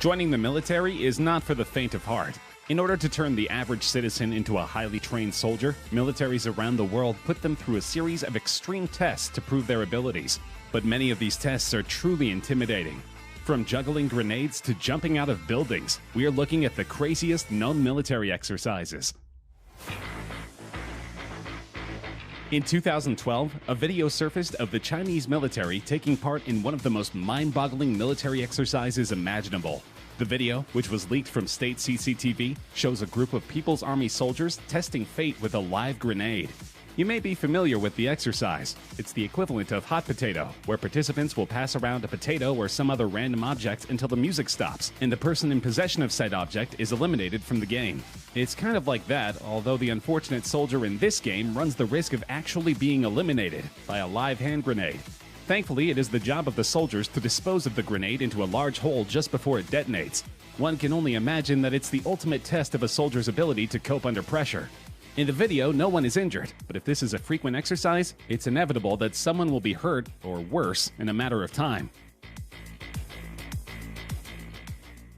Joining the military is not for the faint of heart. In order to turn the average citizen into a highly trained soldier, militaries around the world put them through a series of extreme tests to prove their abilities. But many of these tests are truly intimidating. From juggling grenades to jumping out of buildings, we are looking at the craziest known military exercises. In 2012, a video surfaced of the Chinese military taking part in one of the most mind-boggling military exercises imaginable. The video, which was leaked from state CCTV, shows a group of People's Army soldiers testing fate with a live grenade. You may be familiar with the exercise. It's the equivalent of hot potato, where participants will pass around a potato or some other random object until the music stops, and the person in possession of said object is eliminated from the game. It's kind of like that, although the unfortunate soldier in this game runs the risk of actually being eliminated by a live hand grenade. Thankfully, it is the job of the soldiers to dispose of the grenade into a large hole just before it detonates. One can only imagine that it's the ultimate test of a soldier's ability to cope under pressure. In the video, no one is injured, but if this is a frequent exercise, it's inevitable that someone will be hurt, or worse, in a matter of time.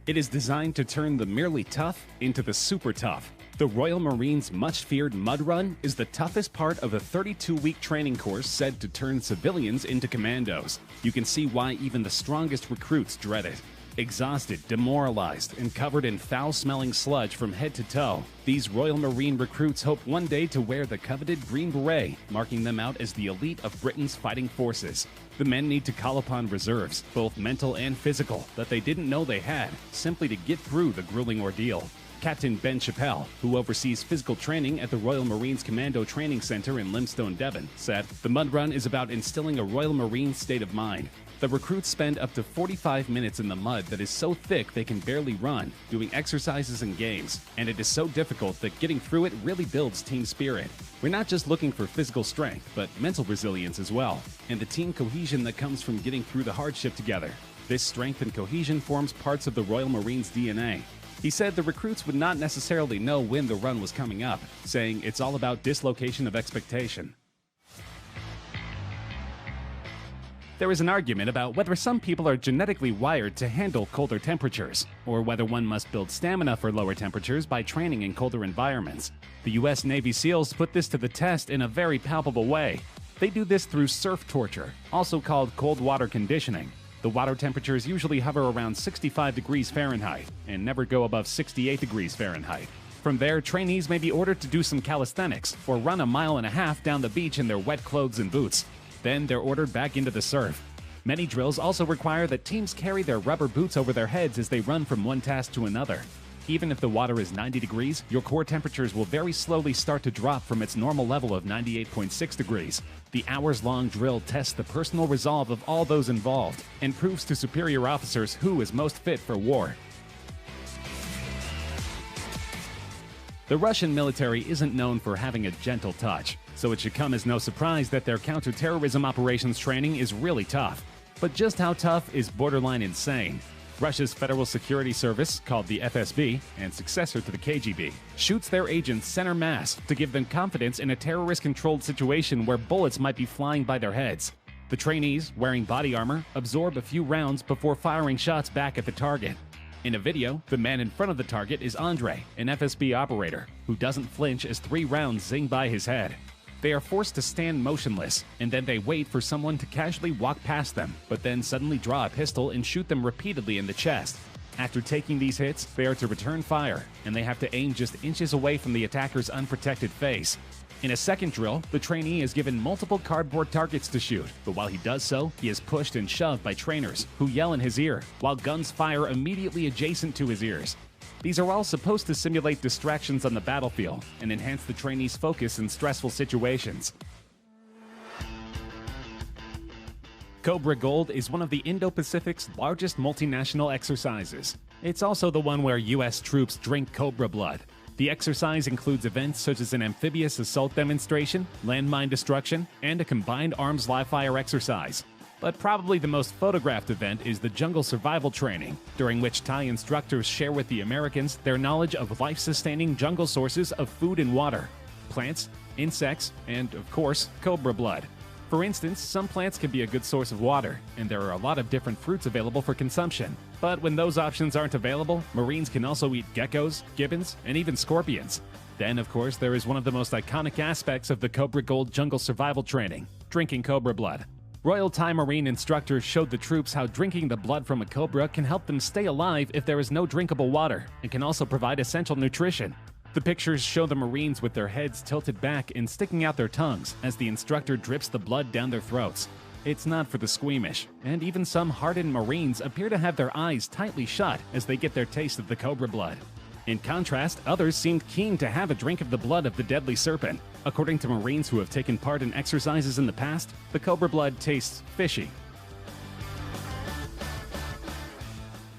It is designed to turn the merely tough into the super tough. The Royal Marines' much-feared Mud Run is the toughest part of a 32-week training course said to turn civilians into commandos. You can see why even the strongest recruits dread it. Exhausted, demoralized, and covered in foul-smelling sludge from head to toe, these Royal Marine recruits hope one day to wear the coveted Green Beret, marking them out as the elite of Britain's fighting forces. The men need to call upon reserves, both mental and physical, that they didn't know they had, simply to get through the grueling ordeal. Captain Ben Chappell, who oversees physical training at the Royal Marines Commando Training Center in Limestone, Devon, said, "The Mud Run is about instilling a Royal Marine state of mind. The recruits spend up to 45 minutes in the mud that is so thick they can barely run, doing exercises and games, and it is so difficult that getting through it really builds team spirit. We're not just looking for physical strength, but mental resilience as well, and the team cohesion that comes from getting through the hardship together. This strength and cohesion forms parts of the Royal Marines' DNA." He said the recruits would not necessarily know when the run was coming up, saying it's all about dislocation of expectation. There is an argument about whether some people are genetically wired to handle colder temperatures, or whether one must build stamina for lower temperatures by training in colder environments. The US Navy SEALs put this to the test in a very palpable way. They do this through surf torture, also called cold water conditioning. The water temperatures usually hover around 65 degrees Fahrenheit and never go above 68 degrees Fahrenheit. From there, trainees may be ordered to do some calisthenics or run a mile and a half down the beach in their wet clothes and boots. Then they're ordered back into the surf. Many drills also require that teams carry their rubber boots over their heads as they run from one task to another. Even if the water is 90 degrees, your core temperatures will very slowly start to drop from its normal level of 98.6 degrees. The hours-long drill tests the personal resolve of all those involved and proves to superior officers who is most fit for war. The Russian military isn't known for having a gentle touch, so it should come as no surprise that their counterterrorism operations training is really tough. But just how tough is borderline insane? Russia's Federal Security Service, called the FSB, and successor to the KGB, shoots their agents center mass to give them confidence in a terrorist-controlled situation where bullets might be flying by their heads. The trainees, wearing body armor, absorb a few rounds before firing shots back at the target. In a video, the man in front of the target is Andre, an FSB operator, who doesn't flinch as 3 rounds zing by his head. They are forced to stand motionless, and then they wait for someone to casually walk past them, but then suddenly draw a pistol and shoot them repeatedly in the chest. After taking these hits, they are to return fire, and they have to aim just inches away from the attacker's unprotected face. In a second drill, the trainee is given multiple cardboard targets to shoot, but while he does so, he is pushed and shoved by trainers, who yell in his ear, while guns fire immediately adjacent to his ears. These are all supposed to simulate distractions on the battlefield and enhance the trainee's focus in stressful situations. Cobra Gold is one of the Indo-Pacific's largest multinational exercises. It's also the one where US troops drink cobra blood. The exercise includes events such as an amphibious assault demonstration, landmine destruction, and a combined arms live-fire exercise. But probably the most photographed event is the jungle survival training, during which Thai instructors share with the Americans their knowledge of life-sustaining jungle sources of food and water, plants, insects, and, of course, cobra blood. For For instance, some plants can be a good source of water, and there are a lot of different fruits available for consumption. But when those options aren't available, Marines can also eat geckos, gibbons, and even scorpions. Then, of course, there is one of the most iconic aspects of the Cobra Gold jungle survival training: drinking cobra blood. Royal Thai Marine instructors showed the troops how drinking the blood from a cobra can help them stay alive if there is no drinkable water, and can also provide essential nutrition. The pictures show the Marines with their heads tilted back and sticking out their tongues as the instructor drips the blood down their throats. It's not for the squeamish, and even some hardened Marines appear to have their eyes tightly shut as they get their taste of the cobra blood. In contrast, others seemed keen to have a drink of the blood of the deadly serpent. According to Marines who have taken part in exercises in the past, the cobra blood tastes fishy.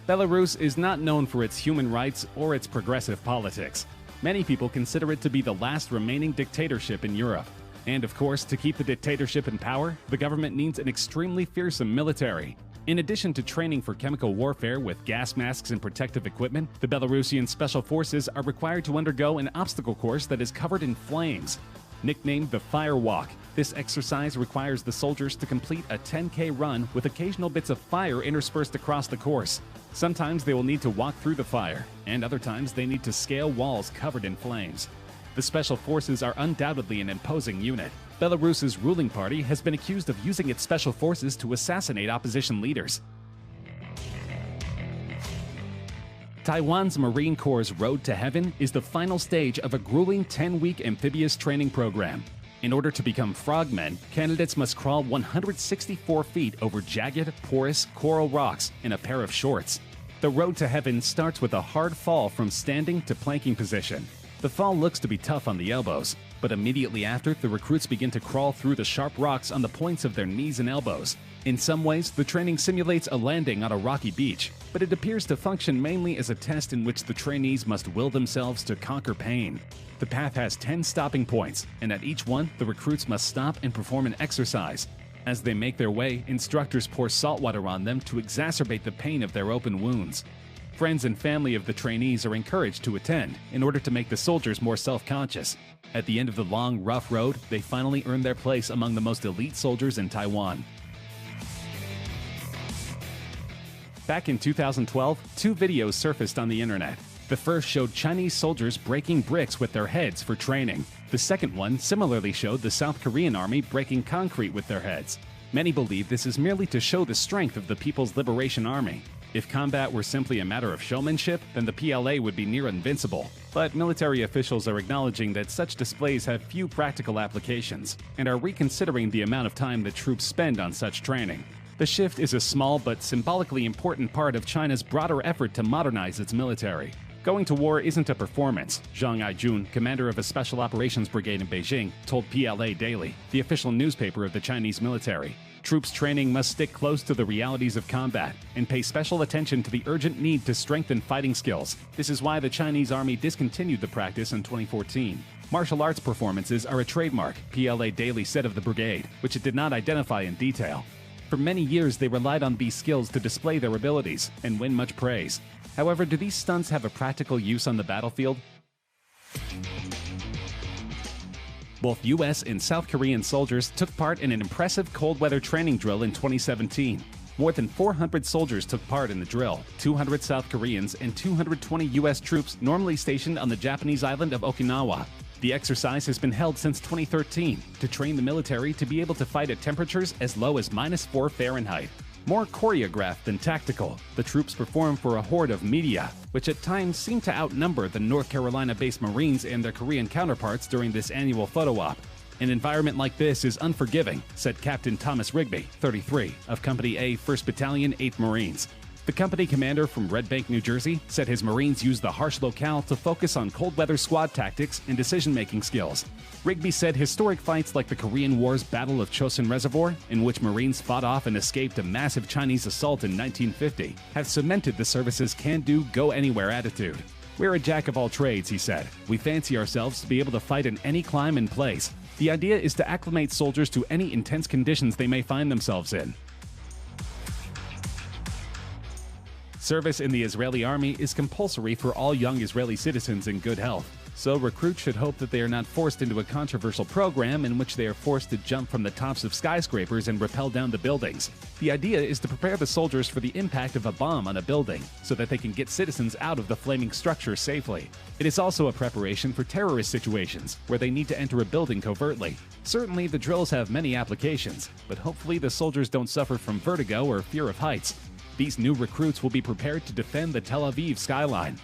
Belarus is not known for its human rights or its progressive politics. Many people consider it to be the last remaining dictatorship in Europe. And of course, to keep the dictatorship in power, the government needs an extremely fearsome military. In addition to training for chemical warfare with gas masks and protective equipment, the Belarusian Special Forces are required to undergo an obstacle course that is covered in flames. Nicknamed the Fire Walk, this exercise requires the soldiers to complete a 10K run with occasional bits of fire interspersed across the course. Sometimes they will need to walk through the fire, and other times they need to scale walls covered in flames. The Special Forces are undoubtedly an imposing unit. Belarus's ruling party has been accused of using its special forces to assassinate opposition leaders. Taiwan's Marine Corps' Road to Heaven is the final stage of a grueling 10-week amphibious training program. In order to become frogmen, candidates must crawl 164 feet over jagged, porous coral rocks in a pair of shorts. The Road to Heaven starts with a hard fall from standing to planking position. The fall looks to be tough on the elbows, but immediately after, the recruits begin to crawl through the sharp rocks on the points of their knees and elbows. In some ways, the training simulates a landing on a rocky beach, but it appears to function mainly as a test in which the trainees must will themselves to conquer pain. The path has 10 stopping points, and at each one, the recruits must stop and perform an exercise. As they make their way, instructors pour salt water on them to exacerbate the pain of their open wounds. Friends and family of the trainees are encouraged to attend in order to make the soldiers more self-conscious. At the end of the long, rough road, they finally earn their place among the most elite soldiers in Taiwan. Back in 2012, two videos surfaced on the internet. The first showed Chinese soldiers breaking bricks with their heads for training. The second one similarly showed the South Korean army breaking concrete with their heads. Many believe this is merely to show the strength of the People's Liberation Army. If combat were simply a matter of showmanship, then the PLA would be near invincible. But military officials are acknowledging that such displays have few practical applications, and are reconsidering the amount of time that troops spend on such training. The shift is a small but symbolically important part of China's broader effort to modernize its military. Going to war isn't a performance, Zhang Aijun, commander of a special operations brigade in Beijing, told PLA Daily, the official newspaper of the Chinese military. Troops training must stick close to the realities of combat and pay special attention to the urgent need to strengthen fighting skills. This is why the Chinese army discontinued the practice in 2014. Martial arts performances are a trademark, PLA Daily said of the brigade, which it did not identify in detail. For many years, they relied on these skills to display their abilities and win much praise. However, do these stunts have a practical use on the battlefield? Both U.S. and South Korean soldiers took part in an impressive cold weather training drill in 2017. More than 400 soldiers took part in the drill, 200 South Koreans and 220 U.S. troops normally stationed on the Japanese island of Okinawa. The exercise has been held since 2013 to train the military to be able to fight at temperatures as low as -4 Fahrenheit. More choreographed than tactical, the troops perform for a horde of media, which at times seem to outnumber the North Carolina-based Marines and their Korean counterparts during this annual photo op. An environment like this is unforgiving, said Captain Thomas Rigby, 33, of Company A, 1st Battalion, 8th Marines. The company commander from Red Bank, New Jersey, said his Marines used the harsh locale to focus on cold weather squad tactics and decision-making skills. Rigby said historic fights like the Korean War's Battle of Chosin Reservoir, in which Marines fought off and escaped a massive Chinese assault in 1950, have cemented the service's can-do, go-anywhere attitude. We're a jack of all trades, he said. We fancy ourselves to be able to fight in any climate and place. The idea is to acclimate soldiers to any intense conditions they may find themselves in. Service in the Israeli army is compulsory for all young Israeli citizens in good health. So recruits should hope that they are not forced into a controversial program in which they are forced to jump from the tops of skyscrapers and rappel down the buildings. The idea is to prepare the soldiers for the impact of a bomb on a building so that they can get citizens out of the flaming structure safely. It is also a preparation for terrorist situations where they need to enter a building covertly. Certainly, the drills have many applications, but hopefully the soldiers don't suffer from vertigo or fear of heights. These new recruits will be prepared to defend the Tel Aviv skyline.